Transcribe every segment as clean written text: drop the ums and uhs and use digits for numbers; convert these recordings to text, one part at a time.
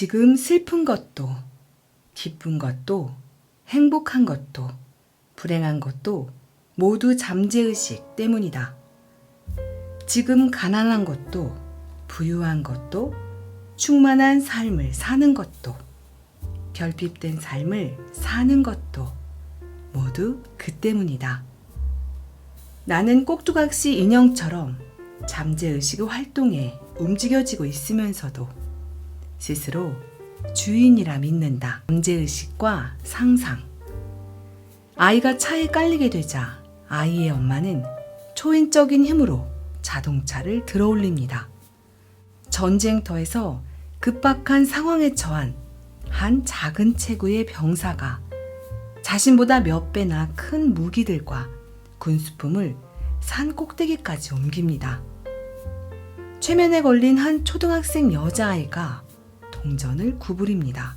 지금 슬픈 것도, 기쁜 것도, 행복한 것도, 불행한 것도 모두 잠재의식 때문이다. 지금 가난한 것도, 부유한 것도, 충만한 삶을 사는 것도, 결핍된 삶을 사는 것도 모두 그 때문이다. 나는 꼭두각시 인형처럼 잠재의식의 활동에 움직여지고 있으면서도 스스로 주인이라 믿는다. 잠재의식과 상상. 아이가 차에 깔리게 되자 아이의 엄마는 초인적인 힘으로 자동차를 들어올립니다. 전쟁터에서 급박한 상황에 처한 한 작은 체구의 병사가 자신보다 몇 배나 큰 무기들과 군수품을 산 꼭대기까지 옮깁니다. 최면에 걸린 한 초등학생 여자아이가 동전을 구부립니다.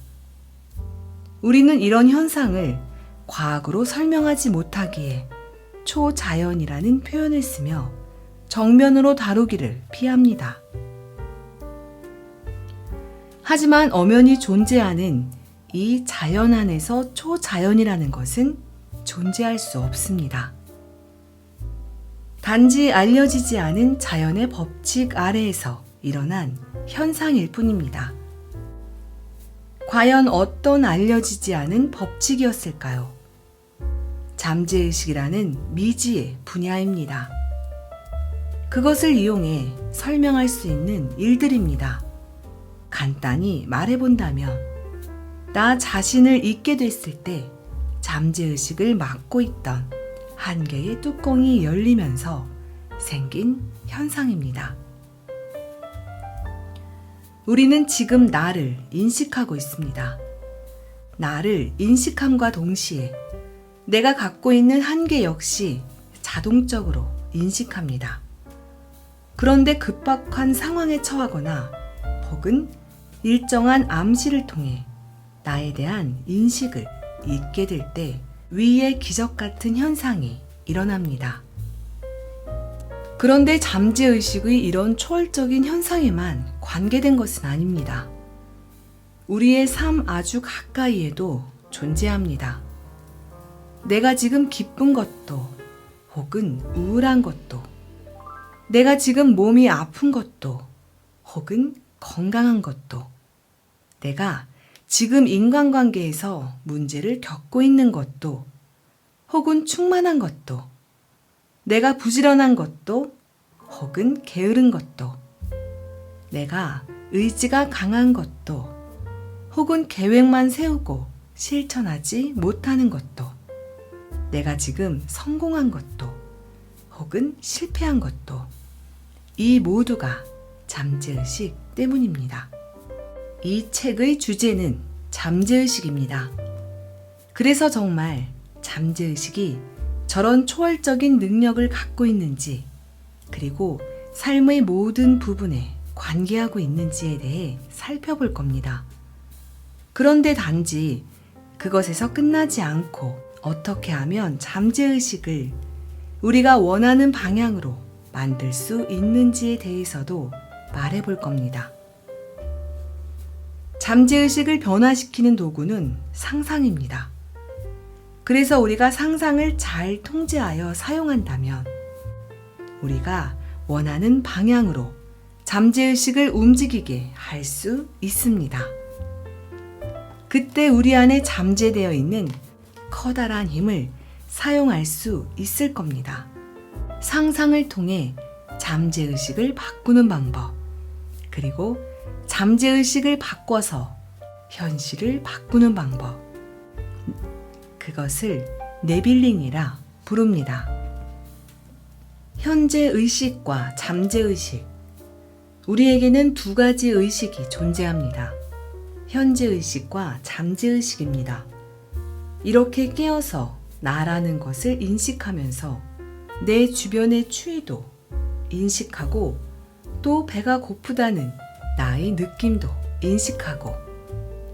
우리는 이런 현상을 과학으로 설명하지 못하기에 초자연이라는 표현을 쓰며 정면으로 다루기를 피합니다. 하지만 엄연히 존재하는 이 자연 안에서 초자연이라는 것은 존재할 수 없습니다. 단지 알려지지 않은 자연의 법칙 아래에서 일어난 현상일 뿐입니다. 과연 어떤 알려지지 않은 법칙이었을까요? 잠재의식이라는 미지의 분야입니다. 그것을 이용해 설명할 수 있는 일들입니다. 간단히 말해본다면, 나 자신을 잊게 됐을 때 잠재의식을 막고 있던 한 개의 뚜껑이 열리면서 생긴 현상입니다. 우리는 지금 나를 인식하고 있습니다. 나를 인식함과 동시에 내가 갖고 있는 한계 역시 자동적으로 인식합니다. 그런데 급박한 상황에 처하거나 혹은 일정한 암시를 통해 나에 대한 인식을 잊게 될 때 위의 기적 같은 현상이 일어납니다. 그런데 잠재의식의 이런 초월적인 현상에만 관계된 것은 아닙니다. 우리의 삶 아주 가까이에도 존재합니다. 내가 지금 기쁜 것도 혹은 우울한 것도, 내가 지금 몸이 아픈 것도 혹은 건강한 것도, 내가 지금 인간관계에서 문제를 겪고 있는 것도 혹은 충만한 것도, 내가 부지런한 것도 혹은 게으른 것도, 내가 의지가 강한 것도 혹은 계획만 세우고 실천하지 못하는 것도, 내가 지금 성공한 것도 혹은 실패한 것도, 이 모두가 잠재의식 때문입니다. 이 책의 주제는 잠재의식입니다. 그래서 정말 잠재의식이 저런 초월적인 능력을 갖고 있는지, 그리고 삶의 모든 부분에 관계하고 있는지에 대해 살펴볼 겁니다. 그런데 단지 그것에서 끝나지 않고 어떻게 하면 잠재의식을 우리가 원하는 방향으로 만들 수 있는지에 대해서도 말해볼 겁니다. 잠재의식을 변화시키는 도구는 상상입니다. 그래서 우리가 상상을 잘 통제하여 사용한다면 우리가 원하는 방향으로 잠재의식을 움직이게 할 수 있습니다. 그때 우리 안에 잠재되어 있는 커다란 힘을 사용할 수 있을 겁니다. 상상을 통해 잠재의식을 바꾸는 방법, 그리고 잠재의식을 바꿔서 현실을 바꾸는 방법, 그것을 내빌링이라 부릅니다. 현재의식과 잠재의식, 우리에게는 두 가지 의식이 존재합니다. 현재의식과 잠재의식입니다. 이렇게 깨어서 나라는 것을 인식하면서 내 주변의 추위도 인식하고, 또 배가 고프다는 나의 느낌도 인식하고,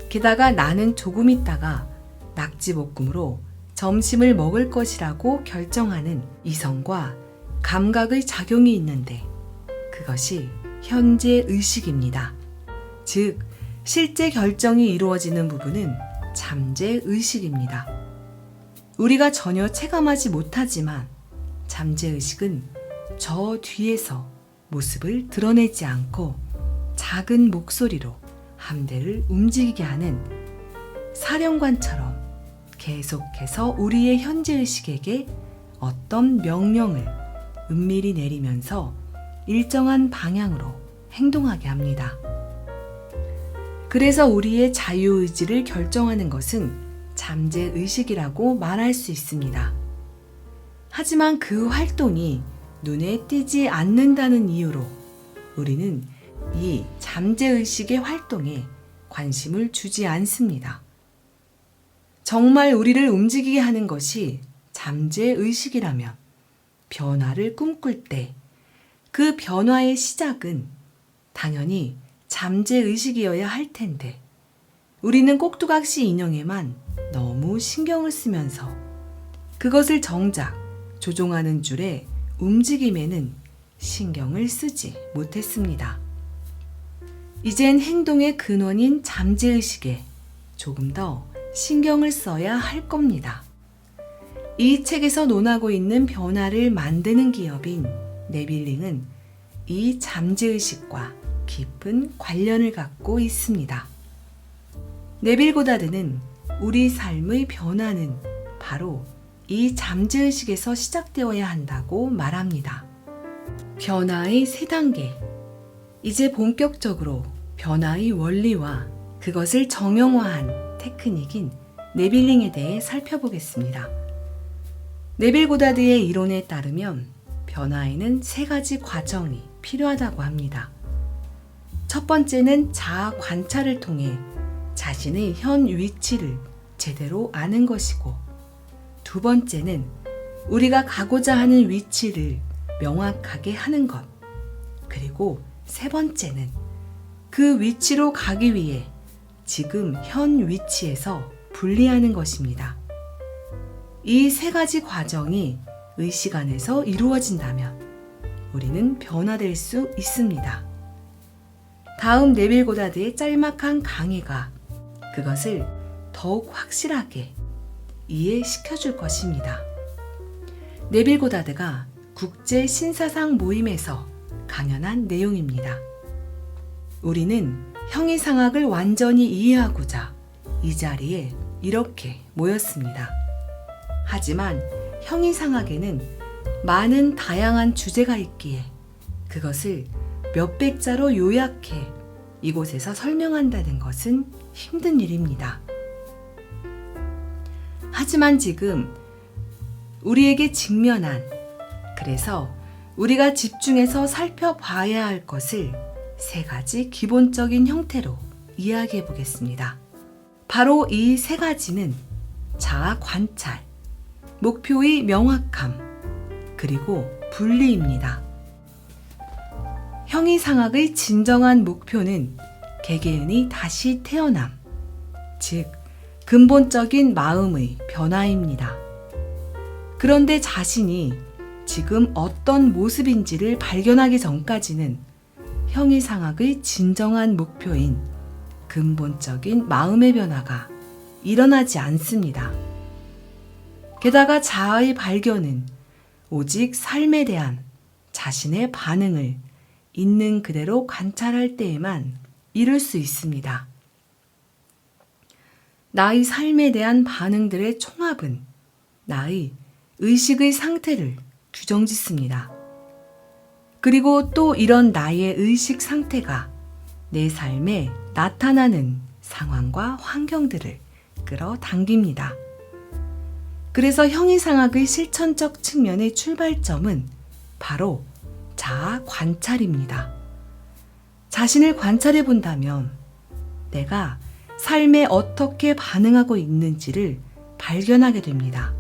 게다가 나는 조금 있다가 낙지볶음으로 점심을 먹을 것이라고 결정하는 이성과 감각의 작용이 있는데, 그것이 현재의식입니다. 즉, 실제 결정이 이루어지는 부분은 잠재의식입니다. 우리가 전혀 체감하지 못하지만 잠재의식은 저 뒤에서 모습을 드러내지 않고 작은 목소리로 함대를 움직이게 하는 사령관처럼 계속해서 우리의 현재의식에게 어떤 명령을 은밀히 내리면서 일정한 방향으로 행동하게 합니다. 그래서 우리의 자유의지를 결정하는 것은 잠재의식이라고 말할 수 있습니다. 하지만 그 활동이 눈에 띄지 않는다는 이유로 우리는 이 잠재의식의 활동에 관심을 주지 않습니다. 정말 우리를 움직이게 하는 것이 잠재의식이라면 변화를 꿈꿀 때 그 변화의 시작은 당연히 잠재의식이어야 할 텐데 우리는 꼭두각시 인형에만 너무 신경을 쓰면서 그것을 정작 조종하는 줄에 움직임에는 신경을 쓰지 못했습니다. 이젠 행동의 근원인 잠재의식에 조금 더 신경을 써야 할 겁니다. 이 책에서 논하고 있는 변화를 만드는 기업인 네빌링은 이 잠재의식과 깊은 관련을 갖고 있습니다. 네빌 고다드는 우리 삶의 변화는 바로 이 잠재의식에서 시작되어야 한다고 말합니다. 변화의 3단계. 이제 본격적으로 변화의 원리와 그것을 정형화한 테크닉인 네빌링에 대해 살펴보겠습니다. 네빌 고다드의 이론에 따르면 변화에는 3가지 과정이 필요하다고 합니다. 첫 번째는 자아 관찰을 통해 자신의 현 위치를 제대로 아는 것이고, 두 번째는 우리가 가고자 하는 위치를 명확하게 하는 것, 그리고 세 번째는 그 위치로 가기 위해 지금 현 위치에서 분리하는 것입니다. 이 3가지 과정이 의식 안에서 이루어진다면 우리는 변화될 수 있습니다. 다음 네빌 고다드의 짤막한 강의가 그것을 더욱 확실하게 이해시켜 줄 것입니다. 네빌 고다드가 국제 신사상 모임에서 강연한 내용입니다. 우리는 형이상학을 완전히 이해하고자 이 자리에 이렇게 모였습니다. 하지만 형이상학에는 많은 다양한 주제가 있기에 그것을 몇백 자로 요약해 이곳에서 설명한다는 것은 힘든 일입니다. 하지만 지금 우리에게 직면한, 그래서 우리가 집중해서 살펴봐야 할 것을 3가지 기본적인 형태로 이야기해 보겠습니다. 바로 이 3가지는 자아 관찰, 목표의 명확함, 그리고 분리입니다. 형이상학의 진정한 목표는 개개인이 다시 태어남, 즉 근본적인 마음의 변화입니다. 그런데 자신이 지금 어떤 모습인지를 발견하기 전까지는 형이상학의 진정한 목표인 근본적인 마음의 변화가 일어나지 않습니다. 게다가 자아의 발견은 오직 삶에 대한 자신의 반응을 있는 그대로 관찰할 때에만 이룰 수 있습니다. 나의 삶에 대한 반응들의 총합은 나의 의식의 상태를 규정짓습니다. 그리고 또 이런 나의 의식 상태가 내 삶에 나타나는 상황과 환경들을 끌어당깁니다. 그래서 형이상학의 실천적 측면의 출발점은 바로 자아 관찰입니다. 자신을 관찰해 본다면 내가 삶에 어떻게 반응하고 있는지를 발견하게 됩니다.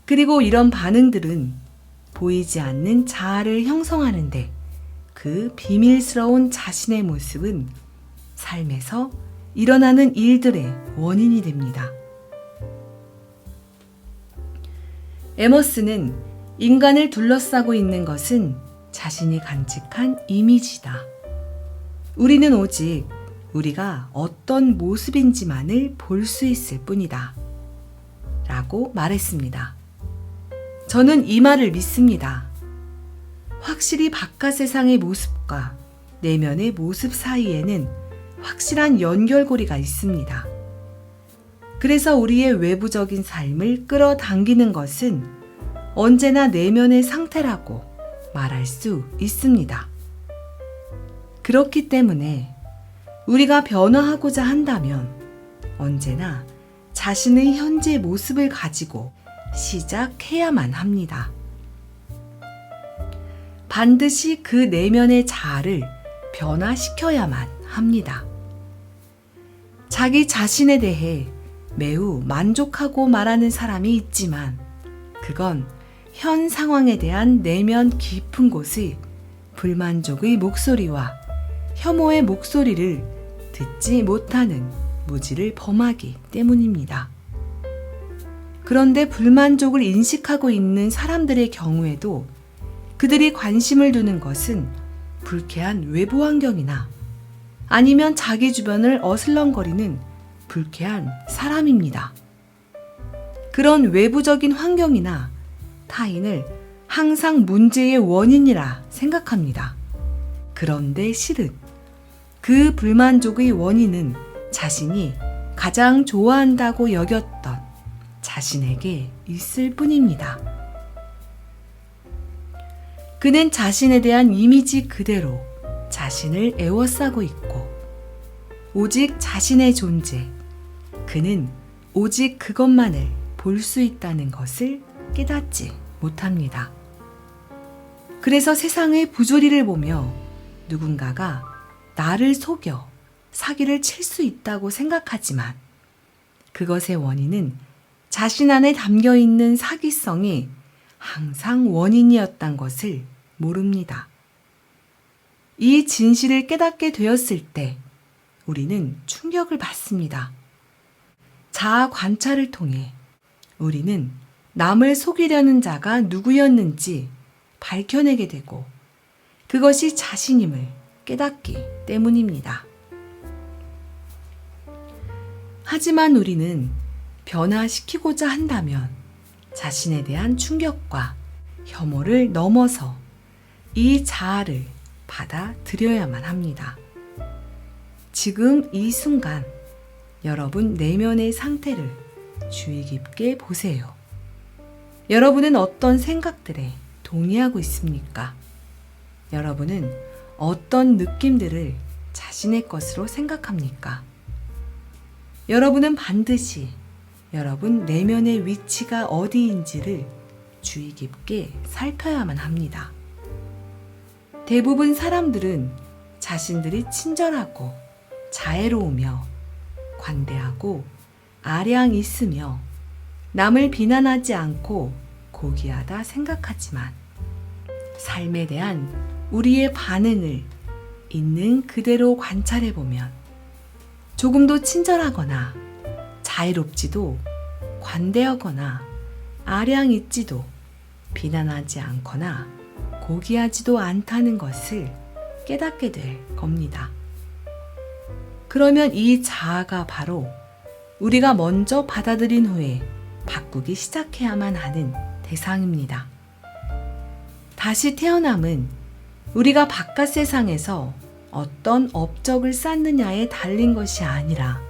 그리고 이런 반응들은 보이지 않는 자아를 형성하는데 그 비밀스러운 자신의 모습은 삶에서 일어나는 일들의 원인이 됩니다. 에머스는 인간을 둘러싸고 있는 것은 자신이 간직한 이미지다. 우리는 오직 우리가 어떤 모습인지만을 볼 수 있을 뿐이다. 라고 말했습니다. 저는 이 말을 믿습니다. 확실히 바깥 세상의 모습과 내면의 모습 사이에는 확실한 연결고리가 있습니다. 그래서 우리의 외부적인 삶을 끌어당기는 것은 언제나 내면의 상태라고 말할 수 있습니다. 그렇기 때문에 우리가 변화하고자 한다면 언제나 자신의 현재 모습을 가지고 시작해야만 합니다. 반드시 그 내면의 자아를 변화시켜야만 합니다. 자기 자신에 대해 매우 만족하고 말하는 사람이 있지만 그건 현 상황에 대한 내면 깊은 곳의 불만족의 목소리와 혐오의 목소리를 듣지 못하는 무지를 범하기 때문입니다. 그런데 불만족을 인식하고 있는 사람들의 경우에도 그들이 관심을 두는 것은 불쾌한 외부 환경이나 아니면 자기 주변을 어슬렁거리는 불쾌한 사람입니다. 그런 외부적인 환경이나 타인을 항상 문제의 원인이라 생각합니다. 그런데 실은 그 불만족의 원인은 자신이 가장 좋아한다고 여겼던 자신에게 있을 뿐입니다. 그는 자신에 대한 이미지 그대로 자신을 애워싸고 있고 오직 자신의 존재, 그는 오직 그것만을 볼 수 있다는 것을 깨닫지 못합니다. 그래서 세상의 부조리를 보며 누군가가 나를 속여 사기를 칠 수 있다고 생각하지만 그것의 원인은 자신 안에 담겨 있는 사기성이 항상 원인이었단 것을 모릅니다. 이 진실을 깨닫게 되었을 때 우리는 충격을 받습니다. 자아 관찰을 통해 우리는 남을 속이려는 자가 누구였는지 밝혀내게 되고 그것이 자신임을 깨닫기 때문입니다. 하지만 우리는 변화시키고자 한다면 자신에 대한 충격과 혐오를 넘어서 이 자아를 받아들여야만 합니다. 지금 이 순간 여러분 내면의 상태를 주의 깊게 보세요. 여러분은 어떤 생각들에 동의하고 있습니까? 여러분은 어떤 느낌들을 자신의 것으로 생각합니까? 여러분은 반드시 여러분 내면의 위치가 어디인지를 주의 깊게 살펴야만 합니다. 대부분 사람들은 자신들이 친절하고 자애로우며 관대하고 아량 있으며 남을 비난하지 않고 고귀하다 생각하지만 삶에 대한 우리의 반응을 있는 그대로 관찰해보면 조금도 친절하거나 자애롭지도 관대하거나 아량 있지도 비난하지 않거나 고귀하지도 않다는 것을 깨닫게 될 겁니다. 그러면 이 자아가 바로 우리가 먼저 받아들인 후에 바꾸기 시작해야만 하는 대상입니다. 다시 태어남은 우리가 바깥 세상에서 어떤 업적을 쌓느냐에 달린 것이 아니라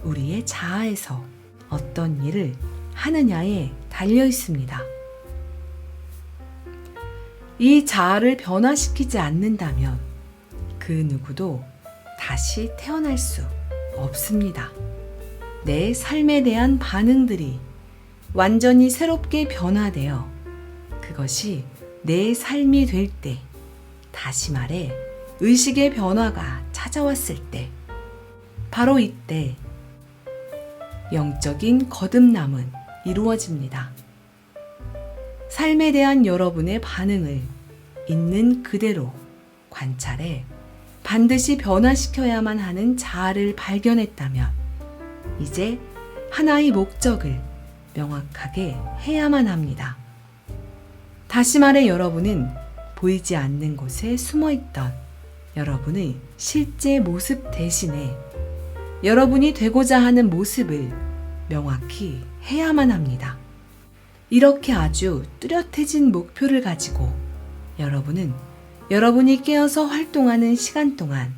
우리의 자아에서 어떤 일을 하느냐에 달려 있습니다. 이 자아를 변화시키지 않는다면 그 누구도 다시 태어날 수 없습니다. 내 삶에 대한 반응들이 완전히 새롭게 변화되어 그것이 내 삶이 될 때, 다시 말해 의식의 변화가 찾아왔을 때, 바로 이때 영적인 거듭남은 이루어집니다. 삶에 대한 여러분의 반응을 있는 그대로 관찰해 반드시 변화시켜야만 하는 자아를 발견했다면 이제 하나의 목적을 명확하게 해야만 합니다. 다시 말해 여러분은 보이지 않는 곳에 숨어있던 여러분의 실제 모습 대신에 여러분이 되고자 하는 모습을 명확히 해야만 합니다. 이렇게 아주 뚜렷해진 목표를 가지고 여러분은 여러분이 깨어서 활동하는 시간 동안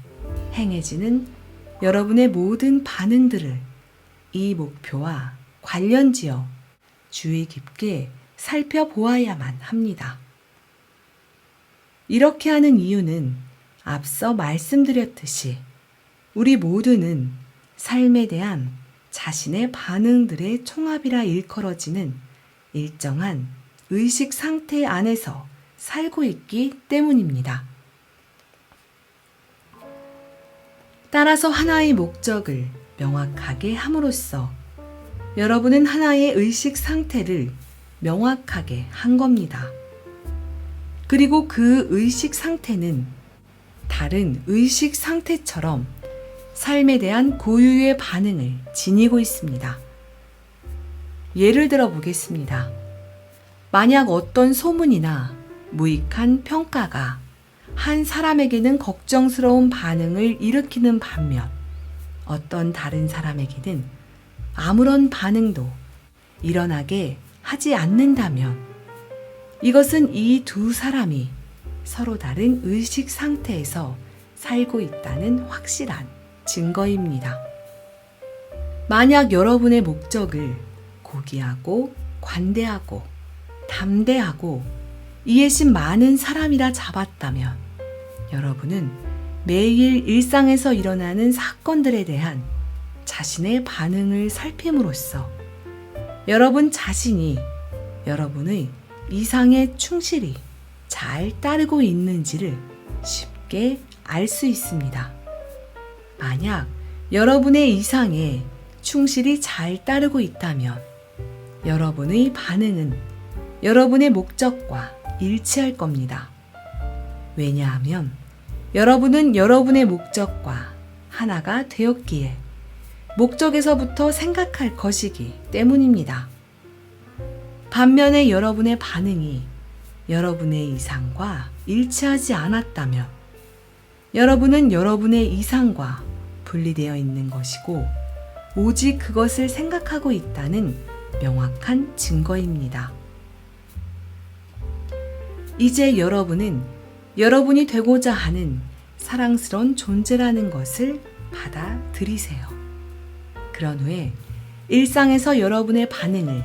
행해지는 여러분의 모든 반응들을 이 목표와 관련지어 주의 깊게 살펴보아야만 합니다. 이렇게 하는 이유는 앞서 말씀드렸듯이 우리 모두는 삶에 대한 자신의 반응들의 총합이라 일컬어지는 일정한 의식 상태 안에서 살고 있기 때문입니다. 따라서 하나의 목적을 명확하게 함으로써 여러분은 하나의 의식 상태를 명확하게 한 겁니다. 그리고 그 의식 상태는 다른 의식 상태처럼 삶에 대한 고유의 반응을 지니고 있습니다. 예를 들어 보겠습니다. 만약 어떤 소문이나 무익한 평가가 한 사람에게는 걱정스러운 반응을 일으키는 반면 어떤 다른 사람에게는 아무런 반응도 일어나게 하지 않는다면 이것은 이 두 사람이 서로 다른 의식 상태에서 살고 있다는 확실한 증거입니다. 만약 여러분의 목적을 고귀하고 관대하고 담대하고 이해심 많은 사람이라 잡았다면 여러분은 매일 일상에서 일어나는 사건들에 대한 자신의 반응을 살핌으로써 여러분 자신이 여러분의 이상에 충실히 잘 따르고 있는지를 쉽게 알 수 있습니다. 만약 여러분의 이상에 충실히 잘 따르고 있다면 여러분의 반응은 여러분의 목적과 일치할 겁니다. 왜냐하면 여러분은 여러분의 목적과 하나가 되었기에 목적에서부터 생각할 것이기 때문입니다. 반면에 여러분의 반응이 여러분의 이상과 일치하지 않았다면 여러분은 여러분의 이상과 분리되어 있는 것이고 오직 그것을 생각하고 있다는 명확한 증거입니다. 이제 여러분은 여러분이 되고자 하는 사랑스러운 존재라는 것을 받아들이세요. 그런 후에 일상에서 여러분의 반응을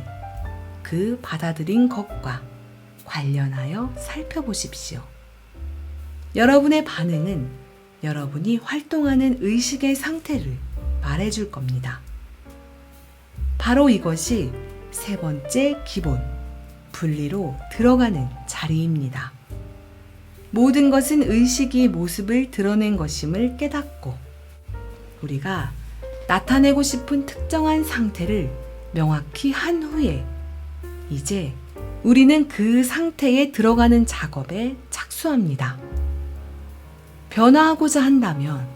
그 받아들인 것과 관련하여 살펴보십시오. 여러분의 반응은 여러분이 활동하는 의식의 상태를 말해줄 겁니다. 바로 이것이 세 번째 기본, 분리로 들어가는 자리입니다. 모든 것은 의식이 모습을 드러낸 것임을 깨닫고 우리가 나타내고 싶은 특정한 상태를 명확히 한 후에 이제 우리는 그 상태에 들어가는 작업에 착수합니다. 변화하고자 한다면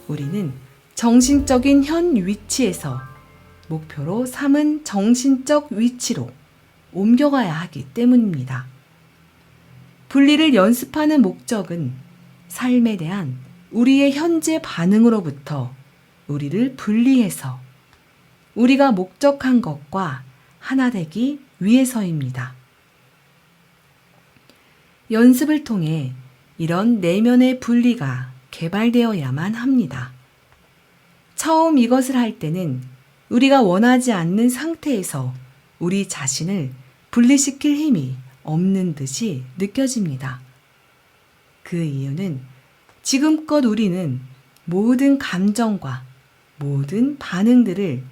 우리는 정신적인 현 위치에서 목표로 삼은 정신적 위치로 옮겨가야 하기 때문입니다. 분리를 연습하는 목적은 삶에 대한 우리의 현재 반응으로부터 우리를 분리해서 우리가 목적한 것과 하나 되기 위해서입니다. 연습을 통해 이런 내면의 분리가 개발되어야만 합니다. 처음 이것을 할 때는 우리가 원하지 않는 상태에서 우리 자신을 분리시킬 힘이 없는 듯이 느껴집니다. 그 이유는 지금껏 우리는 모든 감정과 모든 반응들을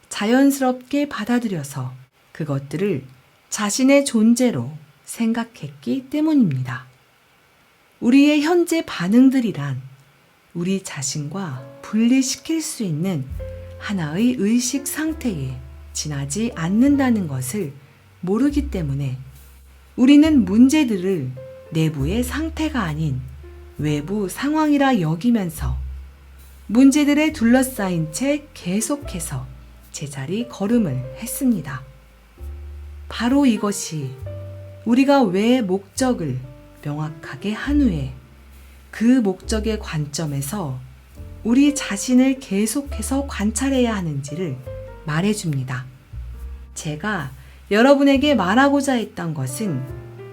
자연스럽게 받아들여서 그것들을 자신의 존재로 생각했기 때문입니다. 우리의 현재 반응들이란 우리 자신과 분리시킬 수 있는 하나의 의식 상태에 지나지 않는다는 것을 모르기 때문에 우리는 문제들을 내부의 상태가 아닌 외부 상황이라 여기면서 문제들에 둘러싸인 채 계속해서 제자리 걸음을 했습니다. 바로 이것이 우리가 왜 목적을 명확하게 한 후에 그 목적의 관점에서 우리 자신을 계속해서 관찰해야 하는지를 말해줍니다. 제가 여러분에게 말하고자 했던 것은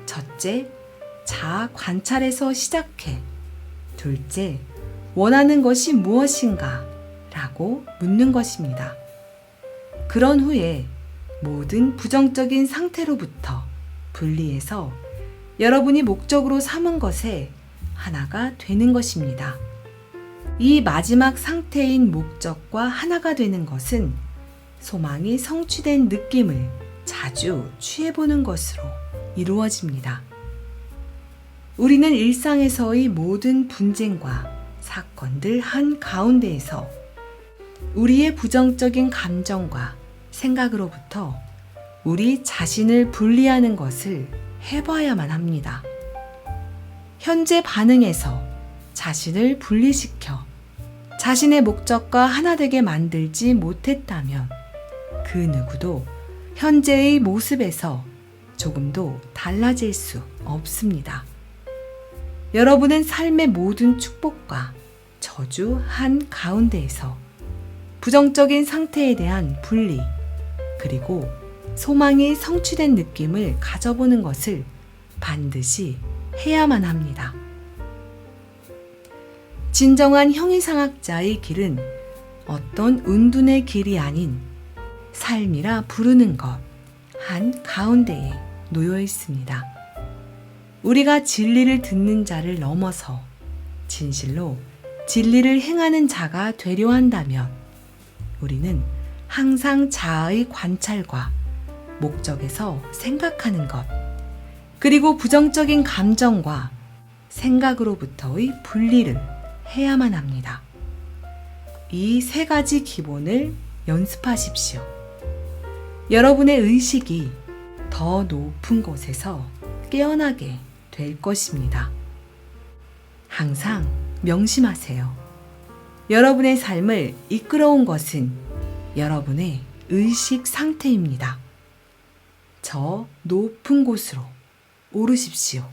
첫째, 자아 관찰에서 시작해 둘째, 원하는 것이 무엇인가? 라고 묻는 것입니다. 그런 후에 모든 부정적인 상태로부터 분리해서 여러분이 목적으로 삼은 것에 하나가 되는 것입니다. 이 마지막 상태인 목적과 하나가 되는 것은 소망이 성취된 느낌을 자주 취해보는 것으로 이루어집니다. 우리는 일상에서의 모든 분쟁과 사건들 한가운데에서 우리의 부정적인 감정과 생각으로부터 우리 자신을 분리하는 것을 해봐야만 합니다. 현재 반응에서 자신을 분리시켜 자신의 목적과 하나 되게 만들지 못했다면 그 누구도 현재의 모습에서 조금도 달라질 수 없습니다. 여러분은 삶의 모든 축복과 저주 한가운데에서 부정적인 상태에 대한 분리, 그리고 소망이 성취된 느낌을 가져보는 것을 반드시 해야만 합니다. 진정한 형이상학자의 길은 어떤 운둔의 길이 아닌 삶이라 부르는 것 한가운데에 놓여 있습니다. 우리가 진리를 듣는 자를 넘어서 진실로 진리를 행하는 자가 되려 한다면 우리는 항상 자아의 관찰과 목적에서 생각하는 것, 그리고 부정적인 감정과 생각으로부터의 분리를 해야만 합니다. 이 세 가지 기본을 연습하십시오. 여러분의 의식이 더 높은 곳에서 깨어나게 될 것입니다. 항상 명심하세요. 여러분의 삶을 이끌어온 것은 여러분의 의식 상태입니다. 저 높은 곳으로 오르십시오.